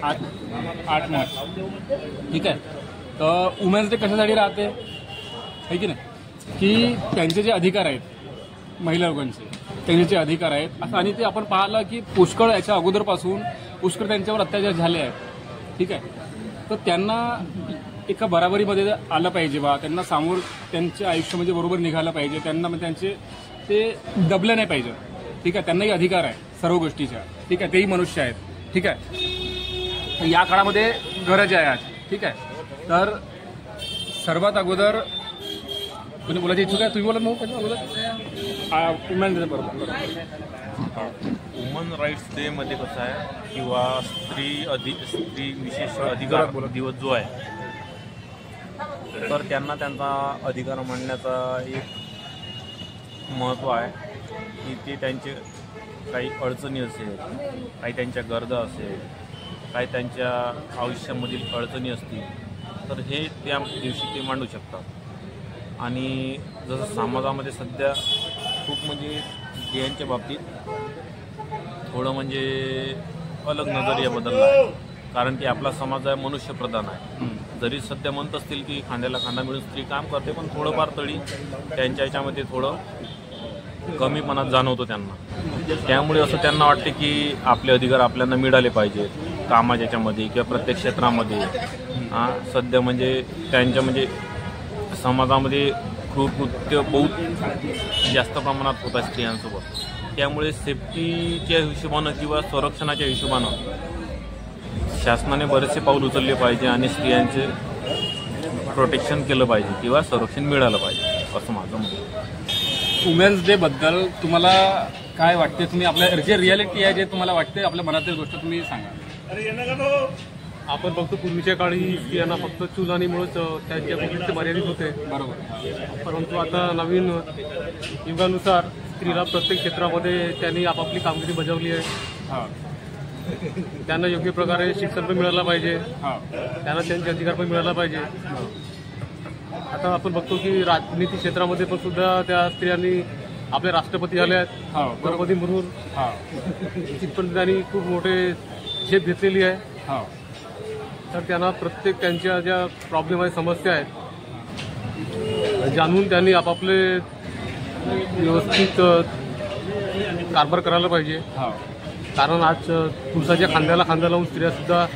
8 मार्च, ठीक आहे. तर वुमेन्स डे कशासाठी राहते आहे की नाही, की त्यांचे जे अधिकार आहेत महिला लोकांचे, त्यांचे जे अधिकार आहेत असं, आणि ते आपण पाहिलं की पुष्कळ याच्या अगोदरपासून पुष्कळ त्यांच्यावर अत्याचार झाले आहेत, ठीक आहे. तर त्यांना एका बराबरीमध्ये आलं पाहिजे बा, त्यांना समोर त्यांच्या आयुष्यामध्ये बरोबर निघालं पाहिजे, त्यांना त्यांचे ते दबलं नाही पाहिजे, ठीक आहे. त्यांनाही अधिकार आहे सर्व गोष्टीच्या, ठीक आहे. तेही मनुष्य आहेत, ठीक आहे. या काळामध्ये गरज आहे आज, ठीक आहे. तर सर्वात अगोदर कोणी बोलायची इच्छुक आहे? तुम्ही बोला मग वुमन राईट्स डे मध्ये कसं आहे किंवा स्त्री विशेष अधिकार दिवस जो आहे, तर त्यांना त्यांचा अधिकार मांडण्याचा एक महत्त्व आहे की ते त्यांचे काही अडचणी असेल, काही त्यांच्या गरजा असेल, काही त्यांच्या आयुष्यामधील अडचणी असतील, तर हे त्या दिवशी ते मांडू शकतात. आणि जसं समाजामध्ये सध्या खूप म्हणजे स्त्रियांच्या बाबतीत थोडं म्हणजे अलग नजरिया बदलला आहे, कारण की आपला समाज आहे मनुष्यप्रधान आहे. जरी सध्या म्हणत असतील की खांद्याला खांदा मिळून स्त्री काम करते, पण थोडंफार तरी त्यांच्या याच्यामध्ये थोडं कमीपणात जाणवतो त्यांना. त्यामुळे असं त्यांना वाटते की आपले अधिकार आपल्याला मिळाले पाहिजेत कामाच्या याच्यामध्ये किंवा प्रत्येक क्षेत्रामध्ये. सध्या म्हणजे त्यांच्या म्हणजे समाजामध्ये कृत्य बहुत जास्त प्रमाणात होत आहे स्त्रियांसोबत. त्यामुळे सेफ्टीच्या हिशोबानं किंवा संरक्षणाच्या हिशोबानं शासनाने बरेचसे पाऊल उचलले पाहिजे आणि स्त्रियांचे प्रोटेक्शन केलं पाहिजे किंवा संरक्षण मिळालं पाहिजे, असं माझं मत आहे. वुमेन्स डे बद्दल तुम्हाला काय वाटते? तुम्ही आपल्या जे रियालिटी आहे, जे तुम्हाला वाटते आपल्या मनातील गोष्ट तुम्ही सांगा. आपण फक्त पूर्वीच्या काळी स्त्रियांना फक्त चूल आणि मुळच त्यांच्या गोष्टी मर्यादित होते, बरोबर. परंतु आता नवीन युगानुसार स्त्रीला प्रत्येक क्षेत्रामध्ये त्यांनी आपापली कामगिरी बजावली आहे. त्यांना योग्य प्रकारे शिक्षण पण मिळालं पाहिजे, त्यांना त्यांचे अधिकार पण मिळाला पाहिजे. आता आपण बघतो की राजनीती क्षेत्रामध्ये पण सुद्धा त्या स्त्रियांनी आपले राष्ट्रपती झाले आहेत. द्रौपदी मुर्मू तिथपर्यंत त्यांनी खूप मोठे झेप घेतलेली आहे. तर त्यांना प्रत्येक त्यांच्या ज्या प्रॉब्लेम आहे, समस्या आहेत, जाणून त्यांनी आपापले व्यवस्थित कारभार करायला पाहिजे. कारण आज पुरुषाच्या खांद्याला खांदा लावून स्त्रिया सुद्धा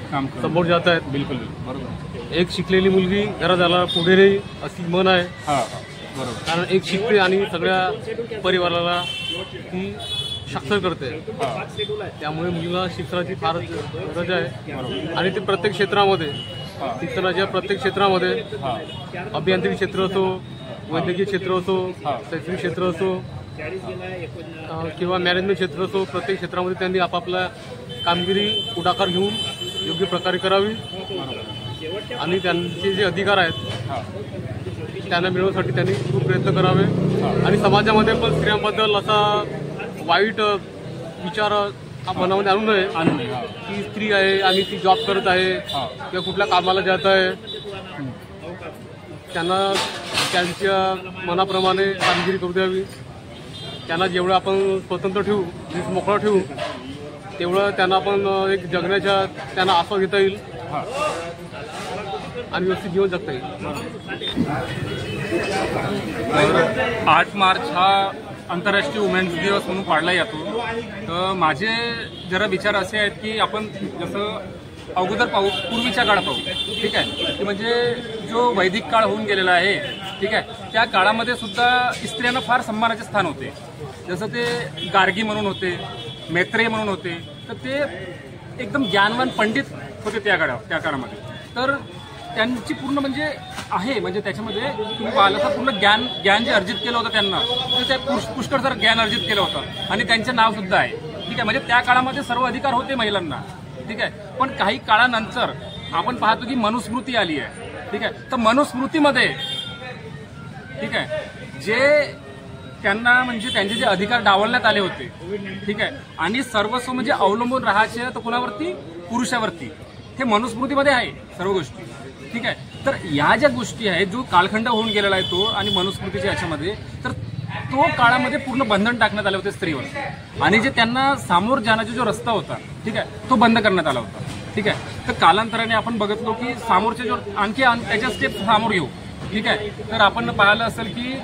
समोर जात आहेत. बिलकुल बरोबर. एक शिकलेली मुलगी घरात झाला पुढे नाही अशी मन आहे. बरोबर. कारण एक शिकते आणि सगळ्या परिवाराला ती साक्षर करते. त्यामुळे मुलीला शिक्षणाची फार गरज आहे. आणि ते प्रत्येक क्षेत्रामध्ये, शिक्षणाच्या प्रत्येक क्षेत्रामध्ये, अभियांत्रिकी क्षेत्र असो, वैद्यकीय क्षेत्र असो, शैक्षणिक क्षेत्र असो किंवा मॅनेजमेंट क्षेत्र असो, प्रत्येक क्षेत्रामध्ये त्यांनी आपापला कामगिरी पुढाकार घेऊन योग्य प्रकारे करावी आणि त्यांचे जे अधिकार आहेत त्यांना मिळवण्यासाठी त्यांनी खूप प्रयत्न करावे. आणि समाजामध्ये पण स्त्रियांबद्दल असा वाईट विचार मनामध्ये आणू नये की स्त्री आहे आणि ती जॉब करत आहे किंवा कुठल्या कामाला जात आहे. त्यांना त्यांच्या मनाप्रमाणे कामगिरी करू द्यावी. त्यांना जेवढं आपण स्वतंत्र ठेवू, मोकळं ठेवू, तेवढं त्यांना आपण एक जगण्याच्या त्यांना आस्वाद घेता येईल आणि व्यवस्थित जीवन जगता येईल. 8 मार्च हा आंतरराष्ट्रीय वुमेन्स दिवस म्हणून पाळला जातो. तर माझे जरा विचार असे आहेत की आपण जसं अगोदर पाहू, पूर्वीच्या काळ पाहू, ठीक आहे, की म्हणजे जो वैदिक काळ होऊन गेलेला आहे, ठीक आहे, त्या काळामध्ये सुद्धा स्त्रियांना फार सन्मानाचे स्थान होते. जसं ते गार्गी म्हणून होते, मैत्रेय म्हणून होते. तर ते एकदम ज्ञानवान पंडित होते त्या काळामध्ये. तर त्यांची पूर्ण म्हणजे आहे, म्हणजे त्याच्यामध्ये तुम्ही पाहिलं तर पूर्ण ज्ञान जे अर्जित केलं होतं त्यांना, तर ते पुष्कळ जर ज्ञान अर्जित केलं होतं आणि त्यांचं नाव सुद्धा आहे, ठीक आहे. म्हणजे त्या काळामध्ये सर्व अधिकार होते महिलांना, ठीक आहे. पण काही काळानंतर आपण पाहतो की मनुस्मृती आली आहे, ठीक आहे. तर मनुस्मृतीमध्ये, ठीक आहे, जे त्यांना म्हणजे त्यांचे जे अधिकार डावलण्यात आले होते, ठीक आहे, आणि सर्वस्व म्हणजे अवलंबून राहायचे तर कोणावरती? पुरुषावरती. हे मनुस्मृतीमध्ये आहे सर्व गोष्टी, ठीक आहे. तर या ज्या गोष्टी आहेत, जो कालखंड होऊन गेलेला आहे तो आणि मनुस्मृतीच्या याच्यामध्ये, तर तो काळामध्ये पूर्ण बंधन टाकण्यात आले होते स्त्रीवर आणि जे त्यांना सामोर जाण्याचा जो रस्ता होता, ठीक आहे, तो बंद करण्यात आला होता. ठीक आहे. तर कालांतराने आपण बघितलो की समोरचे जो आणखी त्याच्या स्टेप समोर घेऊ. ठीक आहे. तर आपण पाहिलं असेल की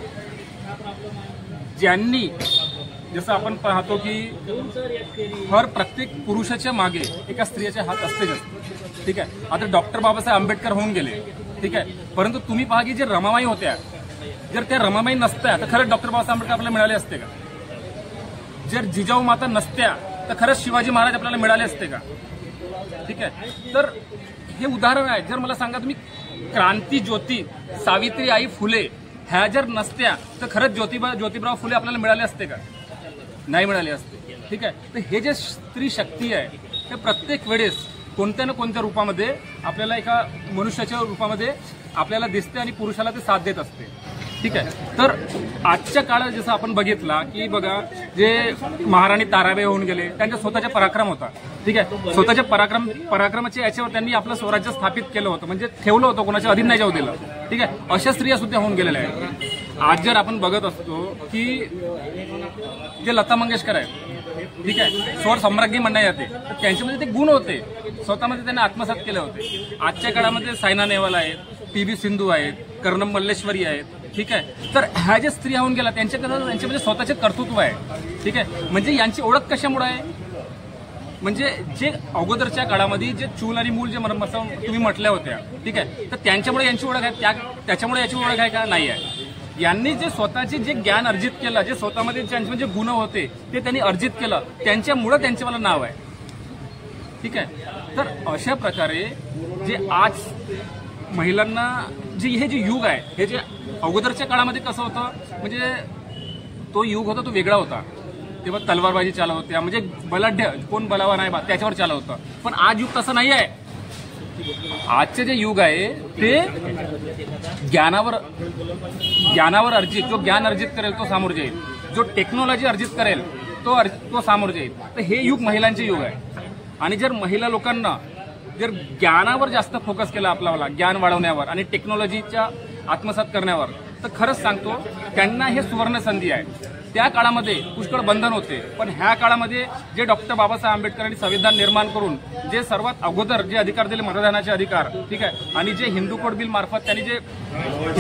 ज्यांनी जसं आपण पाहतो की प्रत्येक पुरुषाच्या मागे एका स्त्रियाचे हात असतेच. ठीक आहे. आता डॉक्टर बाबासाहेब आंबेडकर होऊन गेले. ठीक आहे. परंतु तुम्ही पहा की जे रमाबाई होत्या, जर त्या रमाबाई नसत्या तर खरंच डॉक्टर बाबासाहेब आंबेडकर आपल्याला मिळाले असते का? जर जिजाऊ माता नसत्या तर खरंच शिवाजी महाराज आपल्याला मिळाले असते का? ठीक आहे. तर हे उदाहरण आहे. जर मला सांगा तुम्ही क्रांती ज्योती सावित्रीबाई फुले ह्या जर नसत्या तर खरंच ज्योतिबराव फुले आपल्याला मिळाले असते का? नाही मिळाले असते. ठीक आहे. तर हे जे स्त्री शक्ती आहे ते प्रत्येक वेळेस कोणत्या ना कोणत्या रूपामध्ये आपल्याला एका मनुष्याच्या रूपामध्ये आपल्याला दिसते आणि पुरुषाला ते साथ देत असते. ठीक आहे. तर आजच्या काळात जसं आपण बघितला की बघा जे महाराणी ताराबाई होऊन गेले त्यांचा स्वतःचा पराक्रम होता. ठीक आहे. स्वतःच्या पराक्रमाच्या याच्यावर त्यांनी आपलं स्वराज्य स्थापित केलं होतं, म्हणजे ठेवलं होतं, कोणाच्या अधीन नाही जाऊ दिलं. ठीक आहे. अशा स्त्रिया सुद्धा होऊन गेलेल्या आहेत. आज जर आपण बघत असतो की जे लता मंगेशकर आहे, ठीक आहे, स्वर सम्राज्ञी म्हणण्यात येते, तर त्यांच्यामध्ये ते गुण होते, स्वतःमध्ये त्यांनी आत्मसात केले होते. आजच्या काळामध्ये सायना नेहवाल आहेत, PV सिंधू आहेत, कर्णम मल्लेश्वरी आहेत. ठीक आहे. तर ह्या ज्या स्त्रिया होऊन गेल्या त्यांच्यामध्ये स्वतःचे कर्तृत्व आहे. ठीक आहे. म्हणजे यांची ओळख कशामुळे आहे? म्हणजे जे अगोदरच्या काळामध्ये जे चूल आणि मूल जे तुम्ही म्हटल्या होत्या, ठीक आहे, तर त्यांच्यामुळे यांची ओळख आहे, त्याच्यामुळे याची ओळख आहे का? नाही आहे. यांनी जे स्वतःचे जे ज्ञान अर्जित केलं, जे स्वतःमध्ये त्यांचे जे गुण होते ते त्यांनी अर्जित केलं, त्यांच्यामुळे त्यांचे मला नाव आहे. ठीक आहे. तर अशा प्रकारे जे आज महिलांना जे हे जे युग आहे, हे जे अगोदरच्या काळामध्ये कसं होतं, म्हणजे तो युग होता तो वेगळा होता. तेव्हा तलवारबाजी चालत होत्या, म्हणजे बलाढ्य कोण बलावा नाही बा त्याच्यावर चालत होतं. पण आज युग तसं नाही आहे. आजचे जे युग आहे ते ज्ञानावर अर्जित, जो ज्ञान अर्जित करेल तो सामोर जाईल, जो टेक्नॉलॉजी अर्जित करेल तो सामोर जाईल. तर हे युग महिलांचे युग आहे. आणि जर महिला लोकांना जर ज्ञानावर जास्त फोकस केला, आपल्याला ज्ञान वाढवण्यावर आणि टेक्नॉलॉजीच्या आत्मसात करण्यावर, तर खरंच सांगतो त्यांना हे सुवर्ण संधी आहे. त्या काळामध्ये पुष्कळ बंधन होते, पण ह्या काळामध्ये जे डॉक्टर बाबासाहेब आंबेडकरांनी संविधान निर्माण करून जे सर्वात अगोदर जे अधिकार दिले, मतदानाचे अधिकार, ठीक आहे, आणि जे हिंदू कोड बिल मार्फत त्यांनी जे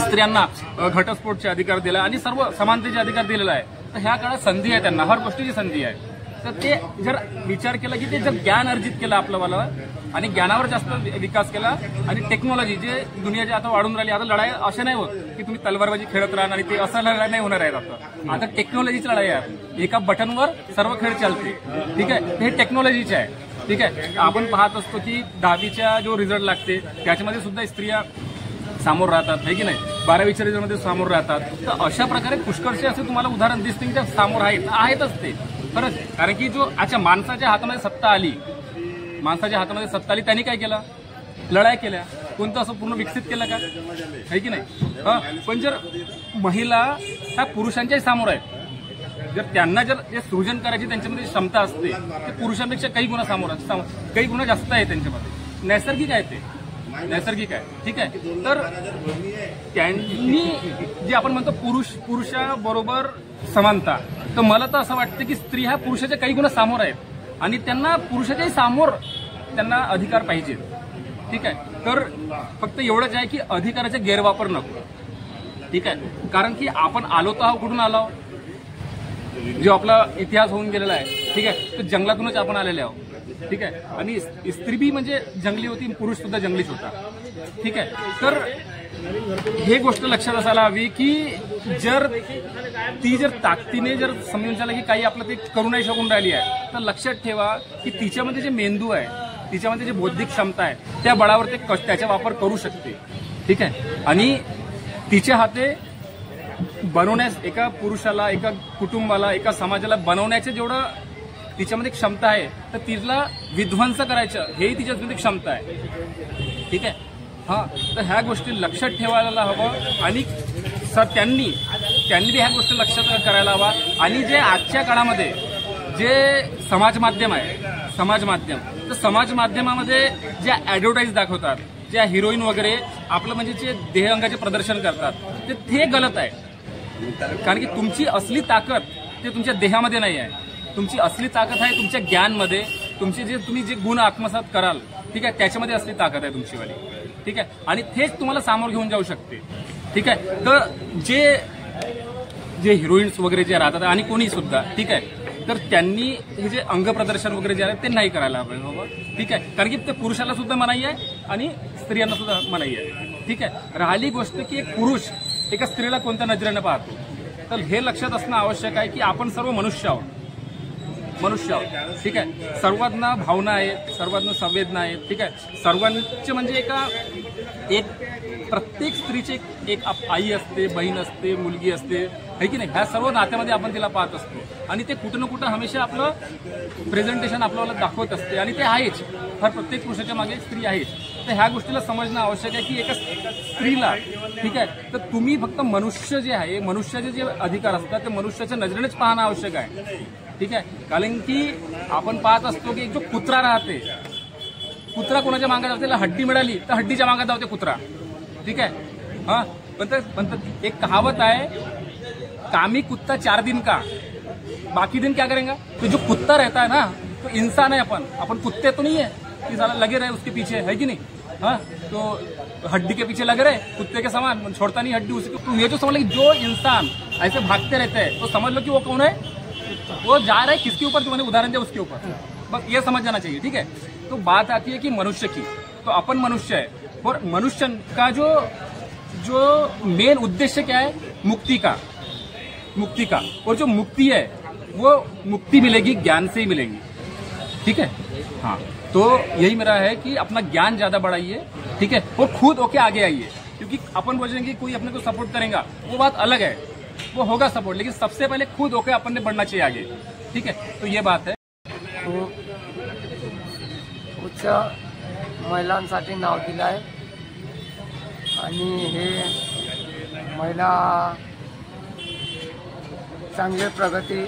स्त्रियांना घटस्फोटचे अधिकार दिला आणि सर्व समानतेचे अधिकार दिलेला आहे, तर ह्या काळात संधी आहे, त्यांना हर गोष्टीची संधी आहे. तर ते जर विचार केला की ते जर ज्ञान अर्जित केलं आपल्याला आणि ज्ञानावर जास्त विकास केला आणि टेक्नॉलॉजी जे दुनियाची आता वाढून राहिली, आता लढाई अशा नाही होत की तुम्ही तलवारबाजी खेळत राहा आणि ते असं लढाई नाही होणार आहे. आता टेक्नॉलॉजीची लढाई आहे, एका बटनवर सर्व खेळ चालते. ठीक आहे. हे टेक्नॉलॉजीचे आहे. ठीक आहे. आपण पाहत असतो की 10वीचा जो रिझल्ट लागते त्याच्यामध्ये सुद्धा स्त्रिया सामोर राहतात, आहे की नाही, 12वीच्या रिझल्टमध्ये सामोर राहतात. तर अशा प्रकारे पुष्कळसे असे तुम्हाला उदाहरण दिसते की त्या सामोर आहेतच ते खरंच. कारण की जो अच्छा माणसाच्या हातामध्ये सत्ता आली, त्यांनी काय केलं? लढाई केल्या. कोणतं असं पूर्ण विकसित केलं का? आहे की नाही. पण जर महिला ह्या पुरुषांच्याही समोर आहेत, जर त्यांना जर जे सृजन करायची त्यांच्यामध्ये क्षमता असते, ते पुरुषांपेक्षा काही गुणा समोर असतात, काही गुणा जास्त आहे त्यांच्यामध्ये. नैसर्गिक आहे ते, नैसर्गिक आहे. ठीक आहे. तर त्यांनी जे आपण म्हणतो पुरुषाबरोबर समानता, तर मला तर असं वाटतं की स्त्री ह्या पुरुषाच्या काही गुणा समोर आहेत आणि त्यांना पुरुषाच्याही समोर त्यांना अधिकार पाहिजे. ठीक आहे. तर फक्त एवढंच आहे की अधिकाराचा गैरवापर नको. ठीक आहे. कारण की आपण आलो तर कुठून आलो, जो आपला इतिहास होऊन गेलेला आहे, ठीक आहे, तर जंगलातूनच आपण आलेले आहोत. ठीक आहे. आणि स्त्री बी म्हणजे जंगली होती, पुरुष सुद्धा जंगलीच होता. ठीक आहे. तर हे गोष्ट लक्षात असायला हवी की जर ताकदीने जर समजून झालं की काही आपलं ते करू नाही शकून राहिली आहे, तर लक्षात ठेवा की तिच्यामध्ये जे मेंदू आहे, तिच्यामध्ये जे बौद्धिक क्षमता आहे, त्या बळावर ते त्याचा वापर करू शकते. ठीक आहे. आणि तिच्या हाते बनवण्यास, एका पुरुषाला, एका कुटुंबाला, एका समाजाला बनवण्याचं जेवढं तिच्यामध्ये क्षमता आहे, तर तिला विध्वंस करायचं हेही तिच्यामध्ये क्षमता आहे. ठीक आहे. हां. तर ह्या गोष्टी लक्षात ठेवायला हवं आणि त्यांनी ह्या गोष्टी लक्षात करायला हवा. आणि जे आजच्या काळामध्ये जे समाज माध्यम आहे, तर समाज माध्यमामध्ये ज्या ॲडव्हर्टाईज दाखवतात, ज्या हिरोईन वगैरे आपलं म्हणजे जे देह अंगाचे प्रदर्शन करतात, ते गलत आहे. कारण की तुमची असली ताकद ते तुमच्या देहामध्ये नाही आहे. तुमची असली ताकद आहे तुमच्या ज्ञानमध्ये. तुम्ही जे गुण आत्मसात कराल ठीक आहे, त्याच्यामध्ये असली ताकद आहे तुमचीवाली, ठीक आहे, आणि तेच तुम्हाला सामोरं घेऊन जाऊ शकते, ठीक आहे. तर जे हिरोईन्स वगैरे जे राहतात आणि कोणी सुद्धा, ठीक आहे, तर त्यांनी हे जे अंग प्रदर्शन वगैरे जे आहे ते नाही करायला पाहिजे बाबा, ठीक आहे, कारण की ते पुरुषाला सुद्धा मनाई आहे आणि स्त्रियांना सुद्धा मनाई आहे, ठीक आहे. राहिली गोष्ट की एक पुरुष एका स्त्रीला कोणत्या नजरेनं पाहतो, तर हे लक्षात असणं आवश्यक आहे की आपण सर्व मनुष्य आहोत, ठीक आहे. सर्वांना भावना आहेत, सर्वांना संवेदना आहेत, ठीक आहे. सर्वांचे म्हणजे एक प्रत्येक स्त्रीची एक आई असते, बहीण असते, मुलगी असते, आहे की नाही. ह्या सर्व नात्यामध्ये आपण तिला पाहत असतो आणि ते कुठं ना कुठं हमेशा आपलं प्रेझेंटेशन आपल्याला दाखवत असते आणि ते आहेच. हर प्रत्येक पुरुषाच्या मागे स्त्री आहेच. तर ह्या गोष्टीला समजणं आवश्यक आहे की एका स्त्रीला, ठीक आहे, तर तुम्ही फक्त मनुष्य जे आहे, मनुष्याचे जे अधिकार असतात ते मनुष्याच्या नजरेनेच पाहणं आवश्यक आहे, ठीक आहे. कारण की आपण पाहत असतो की जो कुत्रा राहते, कुत्रा कोणाच्या मागे धावते, त्याला हड्डी मिळाली तर हड्डीच्या मागे धावते कुत्रा, ठीक आहे. हाँ, पण एक कहावत आहे, कामी कुत्ता 4 दिन का, बाकी दिन क्या करेंगे. तो जो कुत्ता रहता है ना, तो इंसान है, अपन कुत्ते तो नहीं है कि साला लगे रहे उसके पीछे, है कि नहीं. हाँ, तो हड्डी के पीछे लगे रहे कुत्ते के समान, छोड़ता नहीं हड्डी उसकी. तो ये जो समझ लो कि जो इंसान ऐसे भागते रहते हैं, तो समझ लो कि वो कौन है, वो जा रहा है किसके ऊपर, जो मैंने उदाहरण दिया उसके ऊपर. बस ये समझ जाना चाहिए, ठीक है. तो बात आती है कि मनुष्य की, तो अपन मनुष्य है और मनुष्य का जो मेन उद्देश्य क्या है, मुक्ति का, और जो मुक्ति है वो मुक्ति मिलेगी ज्ञान से ही मिलेगी, ठीक है. हाँ, तो यही मेरा है कि अपना ज्ञान ज्यादा बढ़ाइए, ठीक है, और खुद होके आगे आइए. क्योंकि अपन बोलेंगे कोई अपने को सपोर्ट करेगा, वो बात अलग है, वो होगा सपोर्ट, लेकिन सबसे पहले खुद होके अपन ने बढ़ना चाहिए आगे, ठीक है. तो ये बात है. उच्च महिलांसाठी नाव दिलं आहे आणि हे महिला चांगली प्रगती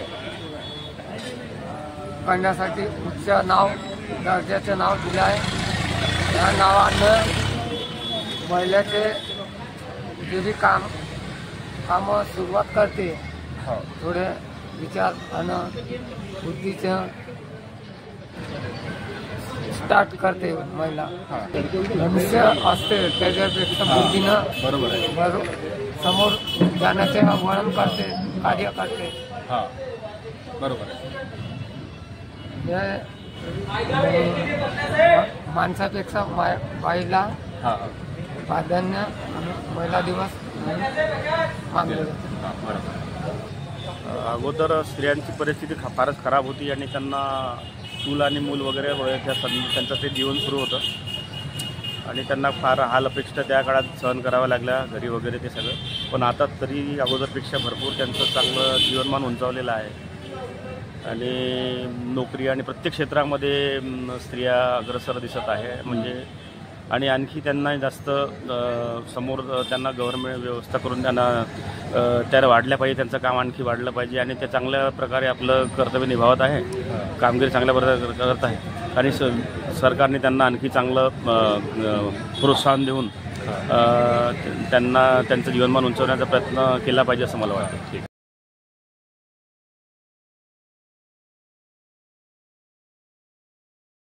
करण्यासाठी उच्च दर्जाचे नाव दिलं आहे. या नावानं महिलेचे जे भी कामं सुरुवात करते, थोडे विचार आणि बुद्धीचं स्टार्ट करते महिला. मनुष्य असते त्याच्यापेक्षा बुद्धीनं बरोबर आहे, समोर जाण्याचे वळण करते, कार्य करते. हां, बरोबर आहे. माणसापेक्षा बाईला हां, प्राधान्य महिला दिवस मानले जाते. अगोदर स्त्रियांची परिस्थिती फारच खराब होती आणि त्यांना चूल आणि मूल वगैरे त्यांचं ते जीवन सुरू होतं आणि त्यांना फार हाल अपेक्षा त्या काळात सहन कराव्या लागल्या, घरी वगैरे ते सगळं. पण आता तरी अगोदरपेक्षा भरपूर त्यांचं चांगलं जीवनमान उंचावलेलं आहे आणि नोकरी आणि प्रत्येक क्षेत्रामध्ये स्त्रिया अग्रेसर दिसत आहे. म्हणजे आणि आणखी त्यांना जास्त समोर त्यांना गव्हर्नमेंट व्यवस्था करून त्या वाढल्या पाहिजे, त्यांचं काम आणखी वाढलं पाहिजे आणि ते चांगल्या प्रकारे आपलं कर्तव्य निभावत आहे, कामगिरी चांगल्या प्रकारे करत आहे आणि सरकारने त्यांना आणखी चांगलं प्रोत्साहन देऊन त्यांना त्यांचं जीवनमान उंचवण्याचा प्रयत्न केला पाहिजे असं मला वाटतं.